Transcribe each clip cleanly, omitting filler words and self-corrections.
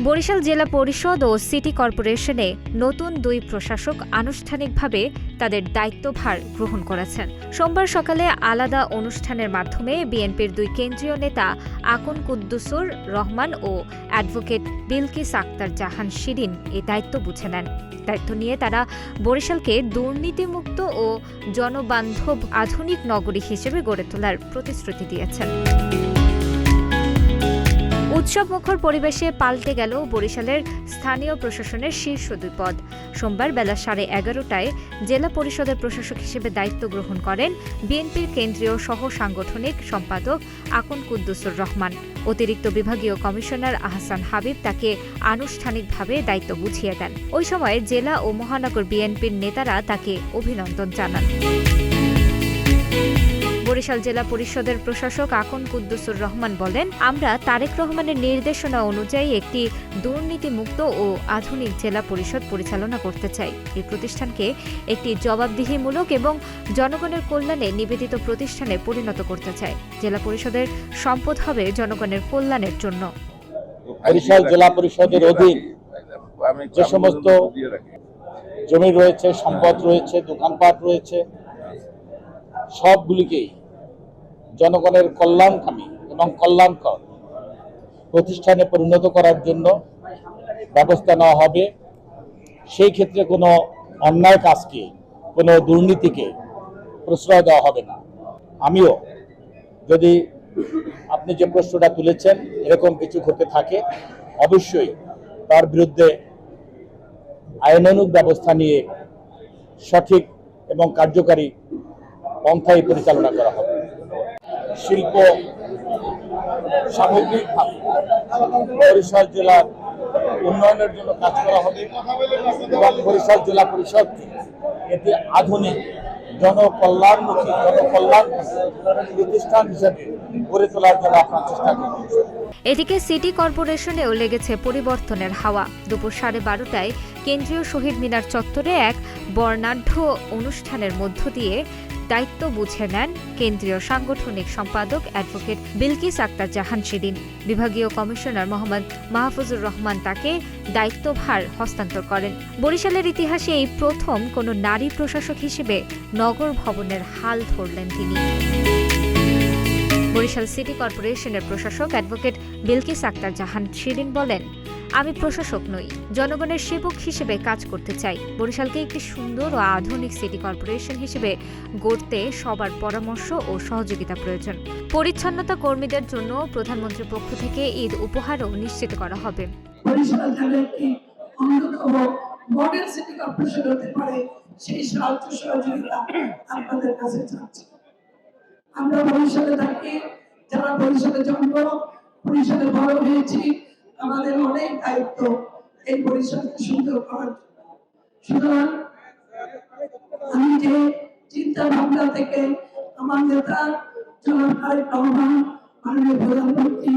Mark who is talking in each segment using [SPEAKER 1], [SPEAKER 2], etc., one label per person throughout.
[SPEAKER 1] বরিশাল জেলা পরিষদ ও সিটি কর্পোরেশনে নতুন দুই প্রশাসক আনুষ্ঠানিকভাবে তাদের দায়িত্বভার গ্রহণ করেছেন। সোমবার সকালে আলাদা অনুষ্ঠানের মাধ্যমে বিএনপির দুই কেন্দ্রীয় নেতা আকন কুদ্দুসুর রহমান ও অ্যাডভোকেট বিলকিস আক্তার জাহান শিরিন এই দায়িত্ব বুঝে নেন। দায়িত্ব নিয়ে তারা বরিশালকে দুর্নীতিমুক্ত ও জনবান্ধব আধুনিক নগরী হিসেবে গড়ে তোলার প্রতিশ্রুতি দিয়েছেন। উৎসবমুখর পরিবেশে পাল্টে গেল বরিশালের স্থানীয় প্রশাসনের শীর্ষ দুই পদ। সোমবার বেলা 11:30টায় জেলা পরিষদের প্রশাসক হিসেবে দায়িত্ব গ্রহণ করেন বিএনপির কেন্দ্রীয় সহ সাংগঠনিক সম্পাদক আকন কুদ্দুসুর রহমান। অতিরিক্ত বিভাগীয় কমিশনার আহসান হাবিব তাকে আনুষ্ঠানিকভাবে দায়িত্ব বুঝিয়ে দেন। ওই সময় জেলা ও মহানগর বিএনপির নেতারা তাকে অভিনন্দন জানান। বরিশাল জেলা পরিষদের প্রশাসক আকন কুদ্দুসুর রহমান বলেন, আমরা তারেক রহমানের নির্দেশনা অনুযায়ী একটি দুর্নীতিমুক্ত ও আধুনিক জেলা পরিষদ পরিচালনা করতে চাই। এই প্রতিষ্ঠানকে একটি জবাবদিহিমূলক এবং জনগণের কল্যাণে নিবেদিত প্রতিষ্ঠানে পরিণত করতে চাই। জেলা পরিষদের সম্পদ হবে জনগণের কল্যাণের জন্য।
[SPEAKER 2] বরিশাল জেলা পরিষদের অধীন যে সমস্ত জমি রয়েছে, সম্পদ রয়েছে, দোকানপাট রয়েছে, সবগুলিকেই জনগণের কল্যাণকামী এবং কল্যাণকর প্রতিষ্ঠানে পরিণত করার জন্য ব্যবস্থা নেওয়া হবে। সেই ক্ষেত্রে কোনো অন্যায় কাজকে, কোনো দুর্নীতিকে প্রশ্রয় দেওয়া হবে না। আমিও যদি আপনি যে প্রশ্নটা তুলেছেন এরকম কিছু ঘটে থাকে, অবশ্যই তার বিরুদ্ধে আইনানুগ ব্যবস্থা নিয়ে সঠিক এবং কার্যকারী পন্থায় পরিচালনা করা হবে। শিল্প সামগ্রিকভাবে বরিশাল জেলার উন্নয়নের জন্য কাজ করা হবে এবং বরিশাল জেলা পরিষদকে এটি আধুনিক জনকল্যাণমুখী প্রতিষ্ঠান হিসেবে গড়ে তোলার জন্য আপনার চেষ্টা করব।
[SPEAKER 1] এদিকে সিটি কর্পোরেশনেও লেগেছে পরিবর্তনের হাওয়া। দুপুর 12:30টায় কেন্দ্রীয় শহীদ মিনার চত্বরে এক বর্ণাঢ্য অনুষ্ঠানের মধ্য দিয়ে দায়িত্ব বুঝে নেন কেন্দ্রীয় সাংগঠনিক সম্পাদক অ্যাডভোকেট বিলকিস আক্তার জাহান শিরিন। বিভাগীয় কমিশনার মোহাম্মদ মাহফুজুর রহমান তাকে দায়িত্বভার হস্তান্তর করেন। বরিশালের ইতিহাসে এই প্রথম কোনো নারী প্রশাসক হিসেবে নগর ভবনের হাল ধরলেন তিনি। বরিশাল সিটি কর্পোরেশনের প্রশাসক অ্যাডভোকেট বিলকিস আক্তার জাহান শিরিন বলেন, আমি প্রশাসক নই, জনগণের সেবক হিসেবে কাজ করতে চাই। বরিশালকে একটি সুন্দর ও আধুনিক সিটি কর্পোরেশন হিসেবে গড়তে সবার পরামর্শ ও সহযোগিতা প্রয়োজন। পরিচ্ছন্নতা কর্মীদের জন্য প্রধানমন্ত্রীর পক্ষ থেকে ঈদ উপহারও নিশ্চিত করা হবে।
[SPEAKER 3] বরিশাল জেলা একটি অন্যতম মডেল সিটি কর্পোরেশন হতে পারে, সেই সাহায্য সহযোগিতা আপনাদের কাছে চাচ্ছি। আমরা বরিশালে থাকি, যারা বরিশালে জন্ম, বরিশালে বড় হয়েছি, আমাদের অনেক দায়িত্ব এই বরিশালকে সুন্দর করার। সুতরাং আমি যে চিন্তা ভাবনা থেকে আমার নেতা জনাব তারেক রহমান মাননীয় প্রধানমন্ত্রী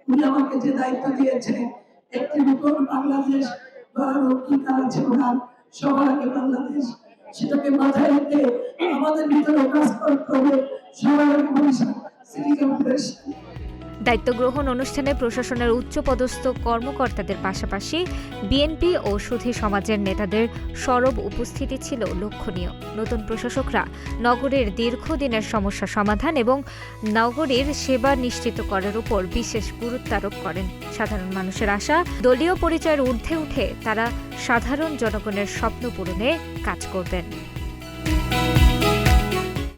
[SPEAKER 3] উনি আমাকে যে দায়িত্ব দিয়েছে, একটি নতুন বাংলাদেশ গড়ার অঙ্গীকার আছে ওনার, সবার আগে বাংলাদেশ, সেটাকে মাথায় রেখে আমাদের ভিতরে কাজ করতে হবে। সবার আগে বরিশাল সিটি কর্পোরেশন।
[SPEAKER 1] দায়িত্ব গ্রহণ অনুষ্ঠানে প্রশাসনের উচ্চপদস্থ কর্মকর্তাদের পাশাপাশি বিএনপি ও সুধী সমাজের নেতাদের সরব উপস্থিতি ছিল লক্ষণীয়। নতুন প্রশাসকরা নগরীর দীর্ঘদিনের সমস্যা সমাধান এবং নগরীর সেবা নিশ্চিত করার উপর বিশেষ গুরুত্ব আরোপ করেন। সাধারণ মানুষের আশা, দলীয় পরিচয়ের ঊর্ধ্বে উঠে তারা সাধারণ জনগণের স্বপ্ন পূরণে কাজ করবেন।